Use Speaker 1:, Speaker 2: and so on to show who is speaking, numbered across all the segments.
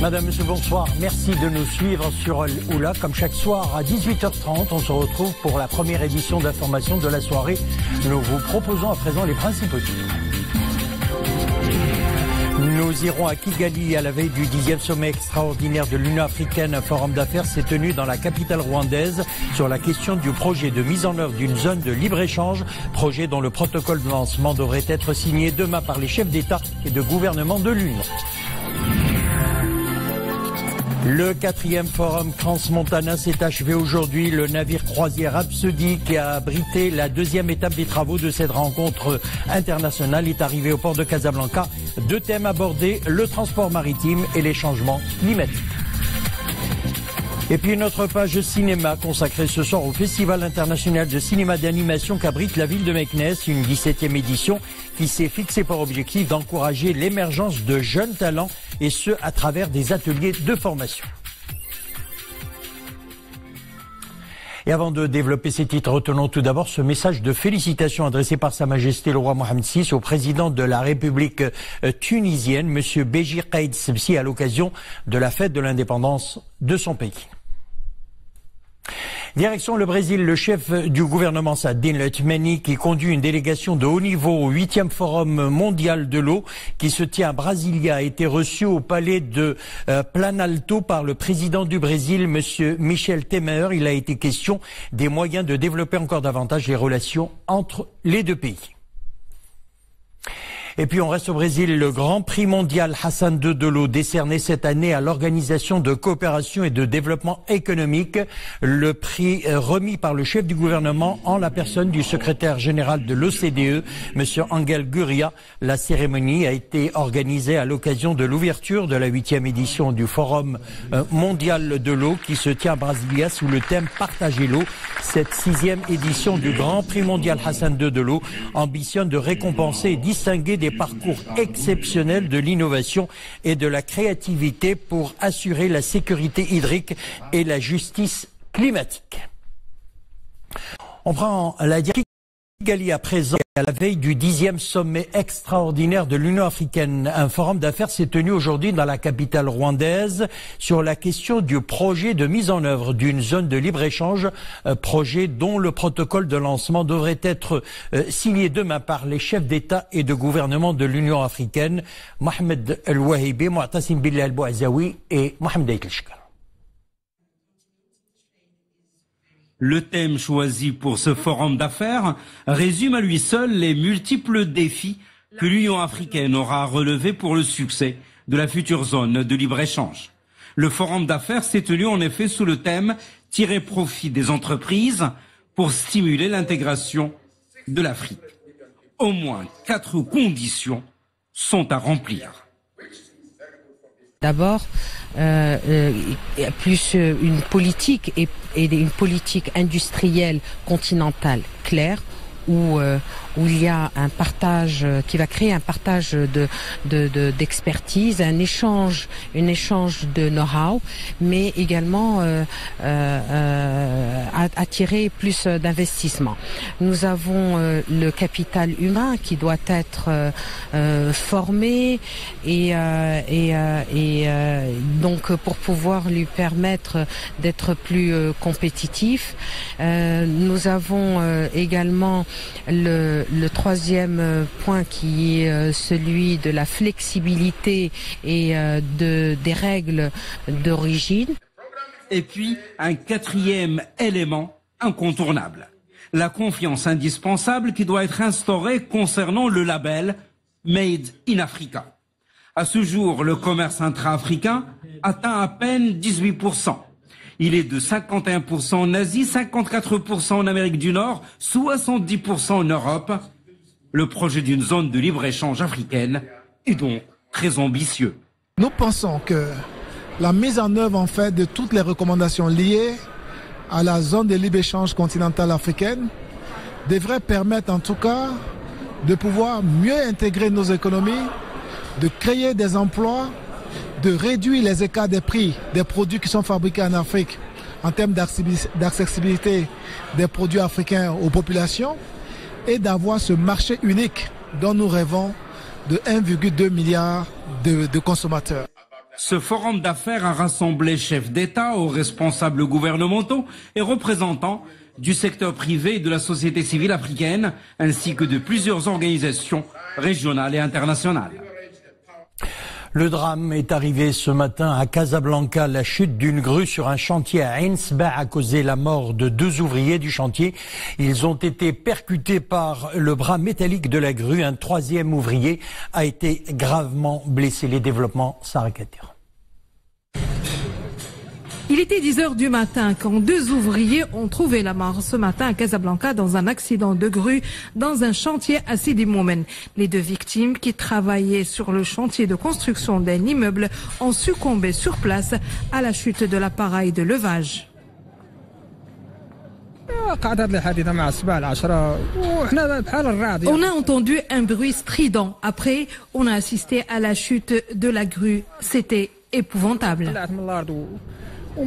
Speaker 1: Madame, monsieur, bonsoir. Merci de nous suivre sur Al-Oula. Comme chaque soir à 18h30, on se retrouve pour la première édition d'information de la soirée. Nous vous proposons à présent les principaux titres. Nous irons à Kigali à la veille du 10e sommet extraordinaire de l'Union africaine. Un forum d'affaires s'est tenu dans la capitale rwandaise sur la question du projet de mise en œuvre d'une zone de libre-échange, projet dont le protocole de lancement devrait être signé demain par les chefs d'État et de gouvernement de l'Union. Le 4e forum Transmontana s'est achevé aujourd'hui. Le navire croisière Rhapsody, qui a abrité la deuxième étape des travaux de cette rencontre internationale, est arrivé au port de Casablanca. 2 thèmes abordés, le transport maritime et les changements climatiques. Et puis notre page cinéma consacrée ce soir au Festival international de cinéma d'animation qu'abrite la ville de Meknès, une 17e édition qui s'est fixée pour objectif d'encourager l'émergence de jeunes talents et ce à travers des ateliers de formation. Et avant de développer ces titres, retenons tout d'abord ce message de félicitations adressé par Sa Majesté le roi Mohamed VI au président de la République tunisienne, Monsieur Béji Caïd Sebsi, à l'occasion de la fête de l'indépendance de son pays. Direction le Brésil, le chef du gouvernement Saadine Latmani qui conduit une délégation de haut niveau au 8e forum mondial de l'eau qui se tient à Brasilia a été reçu au palais de Planalto par le président du Brésil, monsieur Michel Temer. Il a été question des moyens de développer encore davantage les relations entre les deux pays. Et puis on reste au Brésil, le Grand Prix mondial Hassan II de l'eau décerné cette année à l'Organisation de coopération et de développement économique. Le prix remis par le chef du gouvernement en la personne du secrétaire général de l'OCDE, monsieur Angel Gurria. La cérémonie a été organisée à l'occasion de l'ouverture de la 8e édition du Forum mondial de l'eau qui se tient à Brasilia sous le thème Partager l'eau. Cette 6e édition du Grand Prix mondial Hassan II de l'eau ambitionne de récompenser et distinguer des parcours exceptionnels de l'innovation et de la créativité pour assurer la sécurité hydrique et la justice climatique. On prend la direction Kigali à présent à la veille du 10e sommet extraordinaire de l'Union africaine. Un forum d'affaires s'est tenu aujourd'hui dans la capitale rwandaise sur la question du projet de mise en œuvre d'une zone de libre-échange, projet dont le protocole de lancement devrait être signé demain par les chefs d'État et de gouvernement de l'Union africaine, Mohamed El-Wahibi, Mu'tasim Billah El-Bouazaoui et Mohamed Aïtlishka.
Speaker 2: Le thème choisi pour ce forum d'affaires résume à lui seul les multiples défis que l'Union africaine aura à relever pour le succès de la future zone de libre-échange. Le forum d'affaires s'est tenu en effet sous le thème « Tirer profit des entreprises pour stimuler l'intégration de l'Afrique ». Au moins 4 conditions sont à remplir.
Speaker 3: D'abord, plus une politique et une politique industrielle continentale claire où il y a un partage qui va créer un partage d'expertise, un échange de know-how, mais également attirer plus d'investissements. Nous avons le capital humain qui doit être formé et donc pour pouvoir lui permettre d'être plus compétitif. Nous avons également le 3e point qui est celui de la flexibilité et des règles d'origine.
Speaker 2: Et puis un 4e élément incontournable, la confiance indispensable qui doit être instaurée concernant le label Made in Africa. À ce jour, le commerce intra-africain atteint à peine 18%. Il est de 51% en Asie, 54% en Amérique du Nord, 70% en Europe. Le projet d'une zone de libre-échange africaine est donc très ambitieux.
Speaker 4: Nous pensons que la mise en œuvre en fait de toutes les recommandations liées à la zone de libre-échange continentale africaine devrait permettre en tout cas de pouvoir mieux intégrer nos économies, de créer des emplois, de réduire les écarts des prix des produits qui sont fabriqués en Afrique en termes d'accessibilité des produits africains aux populations et d'avoir ce marché unique dont nous rêvons de 1,2 milliard de consommateurs.
Speaker 2: Ce forum d'affaires a rassemblé chefs d'État, hauts responsables gouvernementaux et représentants du secteur privé et de la société civile africaine, ainsi que de plusieurs organisations régionales et internationales.
Speaker 1: Le drame est arrivé ce matin à Casablanca. La chute d'une grue sur un chantier à Ain Sebaa a causé la mort de 2 ouvriers du chantier. Ils ont été percutés par le bras métallique de la grue. Un 3e ouvrier a été gravement blessé. Les développements, Sarah Katir.
Speaker 5: Il était 10 h du matin quand 2 ouvriers ont trouvé la mort ce matin à Casablanca dans un accident de grue dans un chantier à Sidi Moumen. Les 2 victimes qui travaillaient sur le chantier de construction d'un immeuble ont succombé sur place à la chute de l'appareil de levage. On a entendu un bruit strident. Après, on a assisté à la chute de la grue. C'était épouvantable.
Speaker 6: On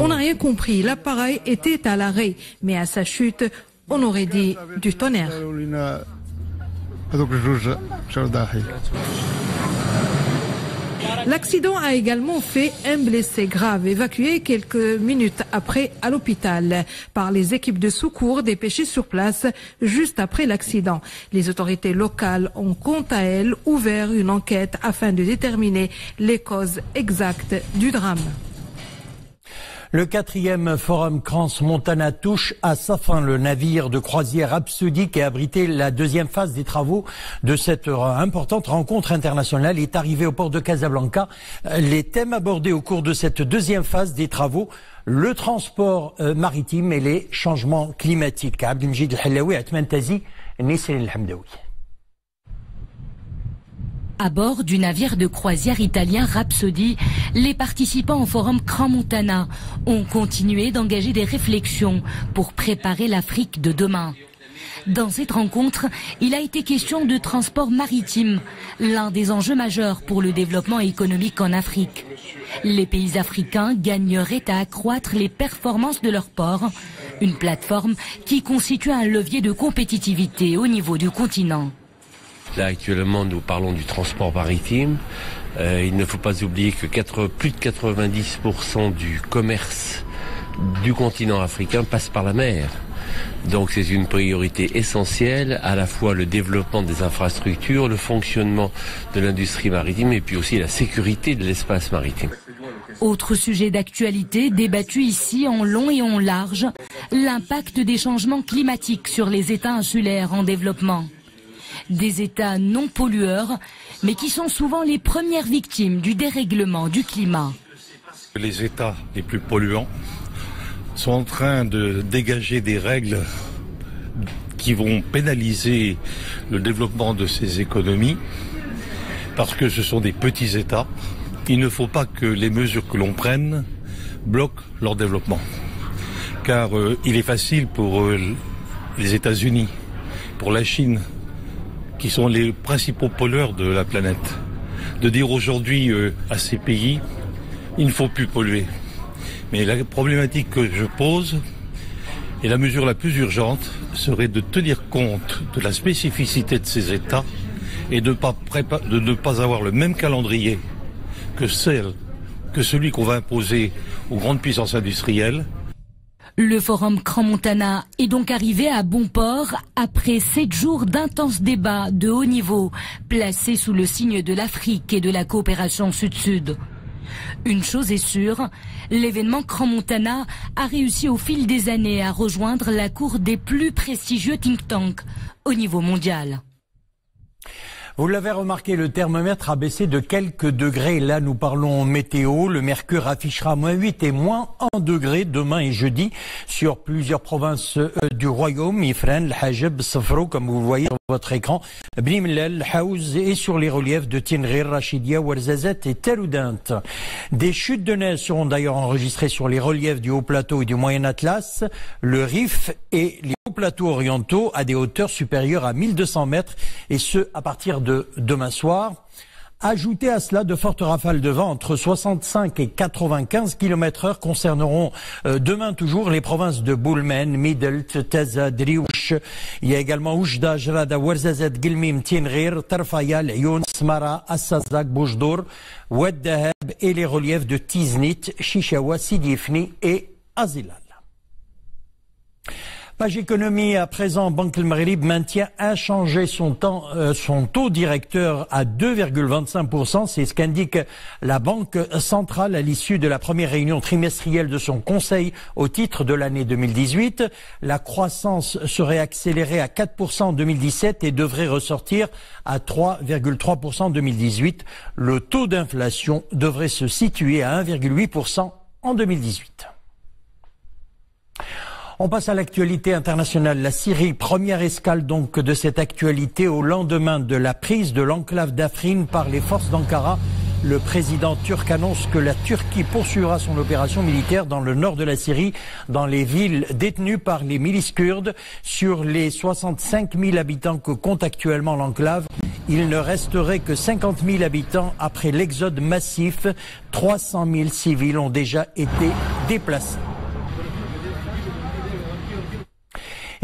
Speaker 5: n'a rien compris. L'appareil était à l'arrêt, mais à sa chute, on aurait dit du tonnerre. L'accident a également fait un blessé grave, évacué quelques minutes après à l'hôpital par les équipes de secours dépêchées sur place juste après l'accident. Les autorités locales ont quant à elles ouvert une enquête afin de déterminer les causes exactes du drame.
Speaker 1: Le 4e forum Crans-Montana touche à sa fin. Le navire de croisière Rhapsody qui a abrité la 2e phase des travaux de cette importante rencontre internationale est arrivé au port de Casablanca. Les thèmes abordés au cours de cette 2e phase des travaux, le transport maritime et les changements climatiques. Abdelmjid El-Hallaoui, Atman Tazi, Nisrin El-Hamdaoui.
Speaker 7: À bord du navire de croisière italien Rhapsody, les participants au forum Crans-Montana ont continué d'engager des réflexions pour préparer l'Afrique de demain. Dans cette rencontre, il a été question de transport maritime, l'un des enjeux majeurs pour le développement économique en Afrique. Les pays africains gagneraient à accroître les performances de leurs ports, une plateforme qui constitue un levier de compétitivité au niveau du continent.
Speaker 8: Là, actuellement, nous parlons du transport maritime. Il ne faut pas oublier que plus de 90% du commerce du continent africain passe par la mer. Donc c'est une priorité essentielle, à la fois le développement des infrastructures, le fonctionnement de l'industrie maritime et puis aussi la sécurité de l'espace maritime.
Speaker 7: Autre sujet d'actualité débattu ici en long et en large, l'impact des changements climatiques sur les États insulaires en développement. Des États non pollueurs, mais qui sont souvent les premières victimes du dérèglement du climat.
Speaker 9: Les États les plus polluants sont en train de dégager des règles qui vont pénaliser le développement de ces économies, parce que ce sont des petits États. Il ne faut pas que les mesures que l'on prenne bloquent leur développement. Car il est facile pour les États-Unis, pour la Chine, qui sont les principaux pollueurs de la planète, de dire aujourd'hui à ces pays, il ne faut plus polluer. Mais la problématique que je pose, et la mesure la plus urgente, serait de tenir compte de la spécificité de ces États et de ne pas avoir le même calendrier que celui qu'on va imposer aux grandes puissances industrielles.
Speaker 7: Le forum Crans-Montana est donc arrivé à bon port après 7 jours d'intenses débats de haut niveau, placés sous le signe de l'Afrique et de la coopération sud-sud. Une chose est sûre, l'événement Crans-Montana a réussi au fil des années à rejoindre la cour des plus prestigieux think tanks au niveau mondial.
Speaker 1: Vous l'avez remarqué, le thermomètre a baissé de quelques degrés. Là, nous parlons météo. Le mercure affichera -8 et -1 degré demain et jeudi sur plusieurs provinces du royaume. Ifrane, Al-Hajab, Safro, comme vous le voyez sur votre écran. Bni Mellal, Haouz et sur les reliefs de Tinghir, Rachidia, Ouarzazate et Teloudint. Des chutes de neige seront d'ailleurs enregistrées sur les reliefs du Haut Plateau et du Moyen Atlas, le Rif et les hauts plateaux orientaux à des hauteurs supérieures à 1200 mètres et ce à partir de demain soir. Ajoutez à cela de fortes rafales de vent entre 65 et 95 km/h concerneront demain toujours les provinces de Boulmen, Midelt, Taza, Driouch. Il y a également Oujda, Jrada, Ouarzazate, Gilmim, Tinrir, Tarfaya, Lyoun, Smara, Assazak, Boujdour, Oued Dahab et les reliefs de Tiznit, Chichaoua, Sidi Ifni et Azilal. Page économie à présent, Banque El Maghrib maintient inchangé son taux directeur à 2,25%. C'est ce qu'indique la Banque centrale à l'issue de la première réunion trimestrielle de son conseil au titre de l'année 2018. La croissance serait accélérée à 4% en 2017 et devrait ressortir à 3,3% en 2018. Le taux d'inflation devrait se situer à 1,8% en 2018. On passe à l'actualité internationale. La Syrie, première escale donc de cette actualité au lendemain de la prise de l'enclave d'Afrin par les forces d'Ankara. Le président turc annonce que la Turquie poursuivra son opération militaire dans le nord de la Syrie, dans les villes détenues par les milices kurdes. Sur les 65 000 habitants que compte actuellement l'enclave, il ne resterait que 50 000 habitants après l'exode massif. 300 000 civils ont déjà été déplacés.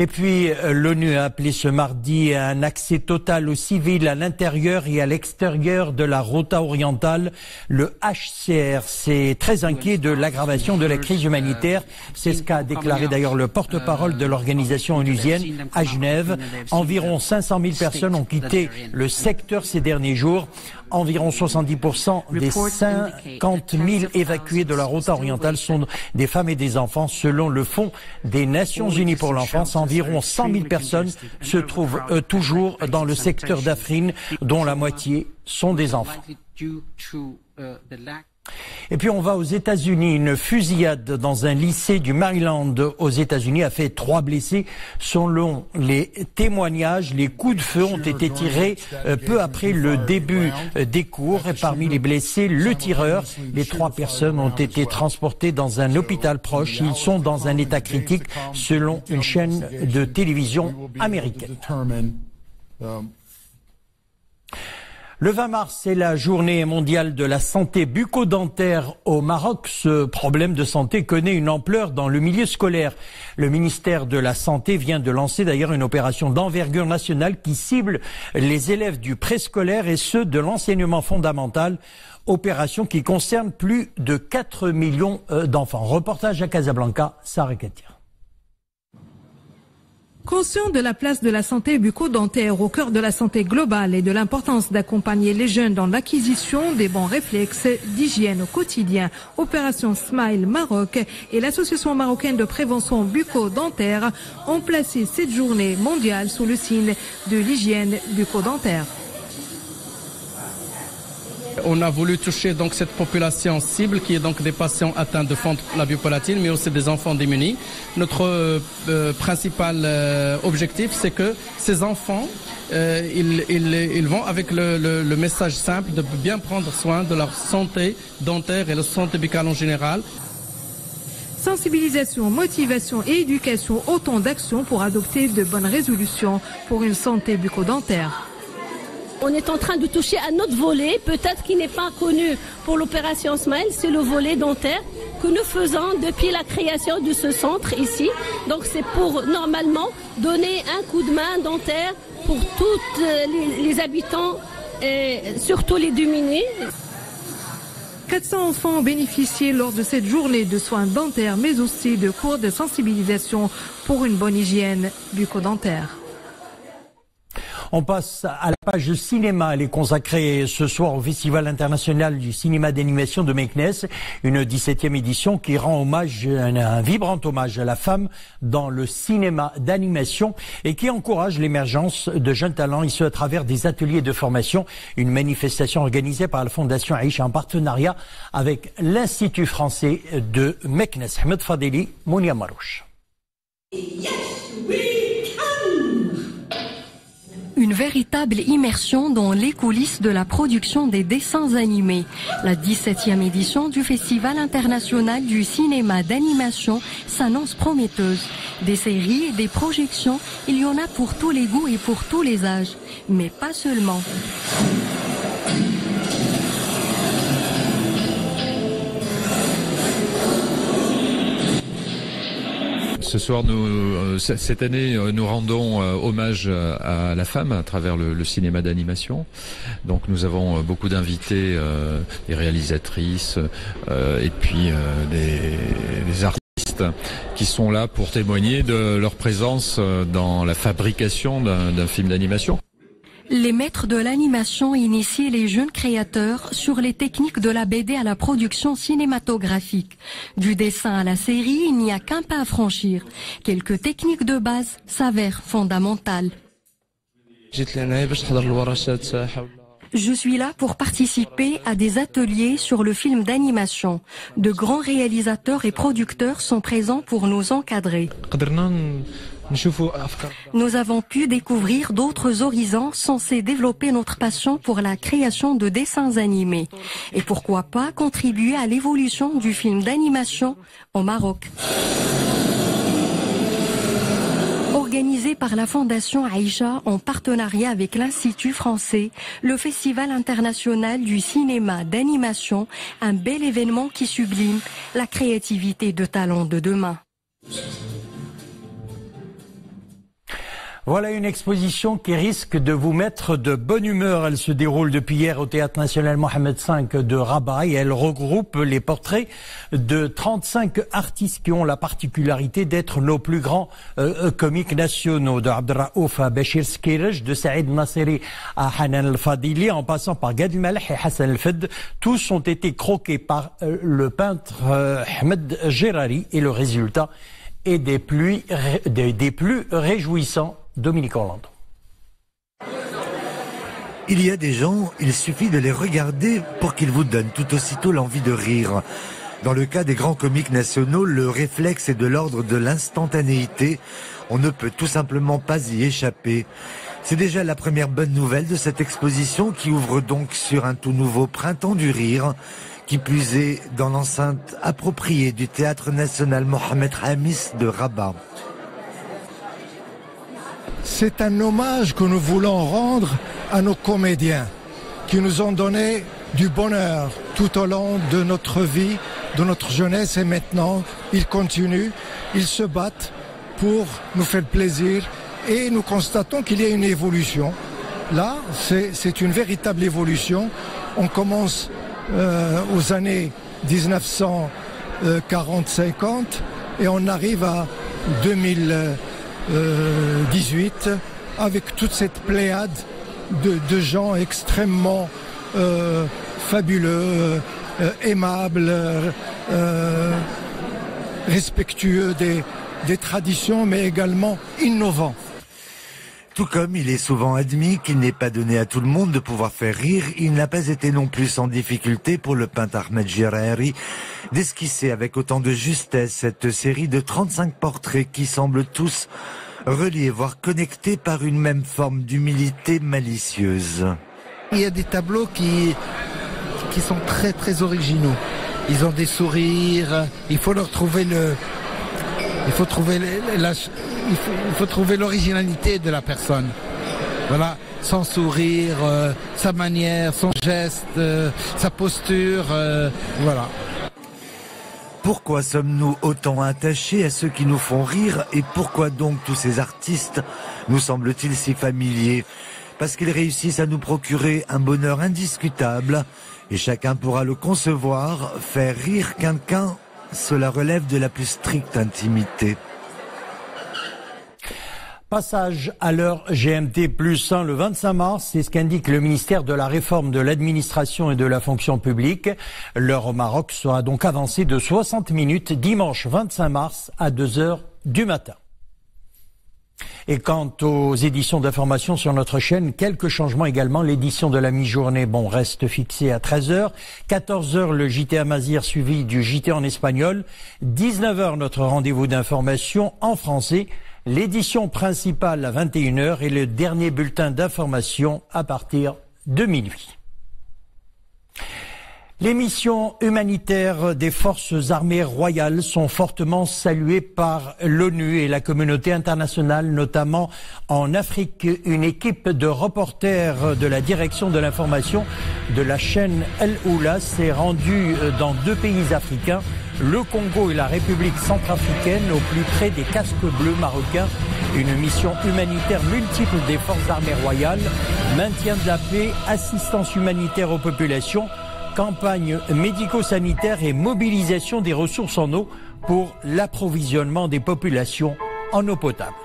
Speaker 1: Et puis, l'ONU a appelé ce mardi à un accès total aux civils à l'intérieur et à l'extérieur de la Ghouta orientale. Le HCR s'est très inquiet de l'aggravation de la crise humanitaire. C'est ce qu'a déclaré d'ailleurs le porte-parole de l'organisation onusienne à Genève. Environ 500 000 personnes ont quitté le secteur ces derniers jours. Environ 70% des 50 000 évacués de la Ghouta orientale sont des femmes et des enfants. Selon le Fonds des Nations Unies pour l'enfance, environ 100 000 personnes se trouvent toujours dans le secteur d'Afrin, dont la moitié sont des enfants. Et puis on va aux États-Unis. Une fusillade dans un lycée du Maryland aux États-Unis a fait 3 blessés. Selon les témoignages, les coups de feu ont été tirés peu après le début des cours. Et parmi les blessés, le tireur. Les 3 personnes ont été transportées dans un hôpital proche. Ils sont dans un état critique, selon une chaîne de télévision américaine. Le 20 mars, c'est la journée mondiale de la santé bucco-dentaire au Maroc. Ce problème de santé connaît une ampleur dans le milieu scolaire. Le ministère de la Santé vient de lancer d'ailleurs une opération d'envergure nationale qui cible les élèves du préscolaire et ceux de l'enseignement fondamental. Opération qui concerne plus de 4 millions d'enfants. Reportage à Casablanca, Sarah Katir.
Speaker 5: Conscient de la place de la santé bucco-dentaire au cœur de la santé globale et de l'importance d'accompagner les jeunes dans l'acquisition des bons réflexes d'hygiène au quotidien, Opération Smile Maroc et l'Association marocaine de prévention bucco-dentaire ont placé cette journée mondiale sous le signe de l'hygiène bucco-dentaire.
Speaker 6: On a voulu toucher donc cette population cible qui est donc des patients atteints de fente labiopalatine, mais aussi des enfants démunis. Notre principal objectif, c'est que ces enfants, ils vont avec le message simple de bien prendre soin de leur santé dentaire et de santé buccale en général.
Speaker 5: Sensibilisation, motivation et éducation, autant d'actions pour adopter de bonnes résolutions pour une santé bucco-dentaire.
Speaker 10: On est en train de toucher à notre volet, peut-être qui n'est pas connu pour l'opération Smile, c'est le volet dentaire que nous faisons depuis la création de ce centre ici. Donc c'est pour normalement donner un coup de main dentaire pour tous les habitants et surtout les démunis.
Speaker 5: 400 enfants ont bénéficié lors de cette journée de soins dentaires, mais aussi de cours de sensibilisation pour une bonne hygiène bucco-dentaire.
Speaker 1: On passe à la page cinéma. Elle est consacrée ce soir au Festival international du cinéma d'animation de Meknès, une 17e édition qui rend hommage, un vibrant hommage à la femme dans le cinéma d'animation et qui encourage l'émergence de jeunes talents issus à travers des ateliers de formation. Une manifestation organisée par la Fondation Aïcha en partenariat avec l'Institut français de Meknès. Ahmed Fadeli, Mounia Marouche.
Speaker 11: Une véritable immersion dans les coulisses de la production des dessins animés. La 17e édition du Festival international du cinéma d'animation s'annonce prometteuse. Des séries et des projections, il y en a pour tous les goûts et pour tous les âges. Mais pas seulement.
Speaker 12: Ce soir, cette année, nous rendons hommage à la femme à travers le cinéma d'animation. Donc nous avons beaucoup d'invités, des réalisatrices et puis des artistes qui sont là pour témoigner de leur présence dans la fabrication d'un film d'animation.
Speaker 11: Les maîtres de l'animation initient les jeunes créateurs sur les techniques de la BD à la production cinématographique. Du dessin à la série, il n'y a qu'un pas à franchir. Quelques techniques de base s'avèrent fondamentales. Je suis là pour participer à des ateliers sur le film d'animation. De grands réalisateurs et producteurs sont présents pour nous encadrer. Nous avons pu découvrir d'autres horizons censés développer notre passion pour la création de dessins animés. Et pourquoi pas contribuer à l'évolution du film d'animation au Maroc. Organisé par la Fondation Aïcha en partenariat avec l'Institut français, le Festival international du cinéma d'animation, un bel événement qui sublime la créativité de talents de demain.
Speaker 1: Voilà une exposition qui risque de vous mettre de bonne humeur. Elle se déroule depuis hier au Théâtre National Mohamed V de Rabat et elle regroupe les portraits de 35 artistes qui ont la particularité d'être nos plus grands comiques nationaux, de Abdelraouf à Bachir Skirj, de Saïd Nasseri à Hanan El-Fadili, en passant par Gad El-Maleh et Hassan El-Fed. Tous ont été croqués par le peintre Ahmed Gerari et le résultat est des plus réjouissants. Dominique Orlando.
Speaker 13: Il y a des gens, il suffit de les regarder pour qu'ils vous donnent tout aussitôt l'envie de rire. Dans le cas des grands comiques nationaux, le réflexe est de l'ordre de l'instantanéité. On ne peut tout simplement pas y échapper. C'est déjà la première bonne nouvelle de cette exposition qui ouvre donc sur un tout nouveau printemps du rire, qui plus est dans l'enceinte appropriée du Théâtre National Mohamed Hamis de Rabat.
Speaker 14: C'est un hommage que nous voulons rendre à nos comédiens qui nous ont donné du bonheur tout au long de notre vie, de notre jeunesse et maintenant ils continuent, ils se battent pour nous faire plaisir et nous constatons qu'il y a une évolution. Là, c'est une véritable évolution. On commence aux années 1940-50 et on arrive à 2018 avec toute cette pléiade de gens extrêmement fabuleux, aimables, respectueux des traditions, mais également innovants.
Speaker 13: Tout comme il est souvent admis qu'il n'est pas donné à tout le monde de pouvoir faire rire, il n'a pas été non plus sans difficulté pour le peintre Ahmed Gerari d'esquisser avec autant de justesse cette série de 35 portraits qui semblent tous reliés, voire connectés par une même forme d'humilité malicieuse.
Speaker 15: Il y a des tableaux qui sont très très originaux. Ils ont des sourires, il faut leur trouver il faut trouver l'originalité de la personne. Voilà, son sourire, sa manière, son geste, sa posture, voilà.
Speaker 13: Pourquoi sommes-nous autant attachés à ceux qui nous font rire et pourquoi donc tous ces artistes nous semblent-ils si familiers? Parce qu'ils réussissent à nous procurer un bonheur indiscutable et chacun pourra le concevoir. Faire rire quelqu'un, cela relève de la plus stricte intimité.
Speaker 1: Passage à l'heure GMT plus 1 le 25 mars, c'est ce qu'indique le ministère de la Réforme de l'administration et de la fonction publique. L'heure au Maroc sera donc avancée de 60 minutes dimanche 25 mars à 2h du matin. Et quant aux éditions d'information sur notre chaîne, quelques changements également. L'édition de la mi-journée, reste fixée à 13h. 14h, le JT Amazir suivi du JT en espagnol. 19h, notre rendez-vous d'information en français. L'édition principale à 21h et le dernier bulletin d'information à partir de minuit. Les missions humanitaires des forces armées royales sont fortement saluées par l'ONU et la communauté internationale, notamment en Afrique. Une équipe de reporters de la direction de l'information de la chaîne El Oula s'est rendue dans 2 pays africains le Congo et la République centrafricaine au plus près des casques bleus marocains. Une mission humanitaire multiple des forces armées royales, maintien de la paix, assistance humanitaire aux populations, campagne médico-sanitaire et mobilisation des ressources en eau pour l'approvisionnement des populations en eau potable.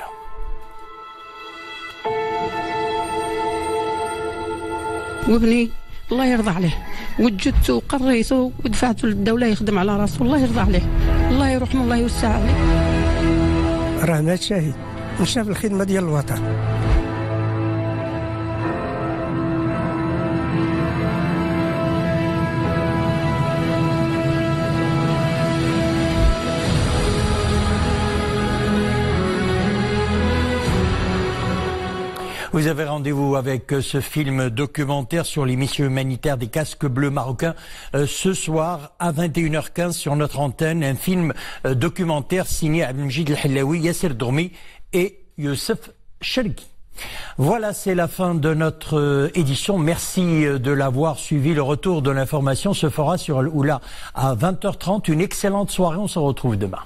Speaker 16: وابني الله يرضى عليه وجدته وقريته ودفعته للدولة يخدم على راسه الله يرضى عليه الله يرحمه الله يوسع عليه راه مات شهيد وشاف الخدمة ديال الوطن.
Speaker 1: Vous avez rendez-vous avec ce film documentaire sur les missions humanitaires des casques bleus marocains ce soir à 21h15 sur notre antenne. Un film documentaire signé Abdelmjid El-Hilaoui, Yasser Droumi et Youssef Cherki. Voilà, c'est la fin de notre édition. Merci de l'avoir suivi. Le retour de l'information se fera sur Al-Oula à 20h30. Une excellente soirée. On se retrouve demain.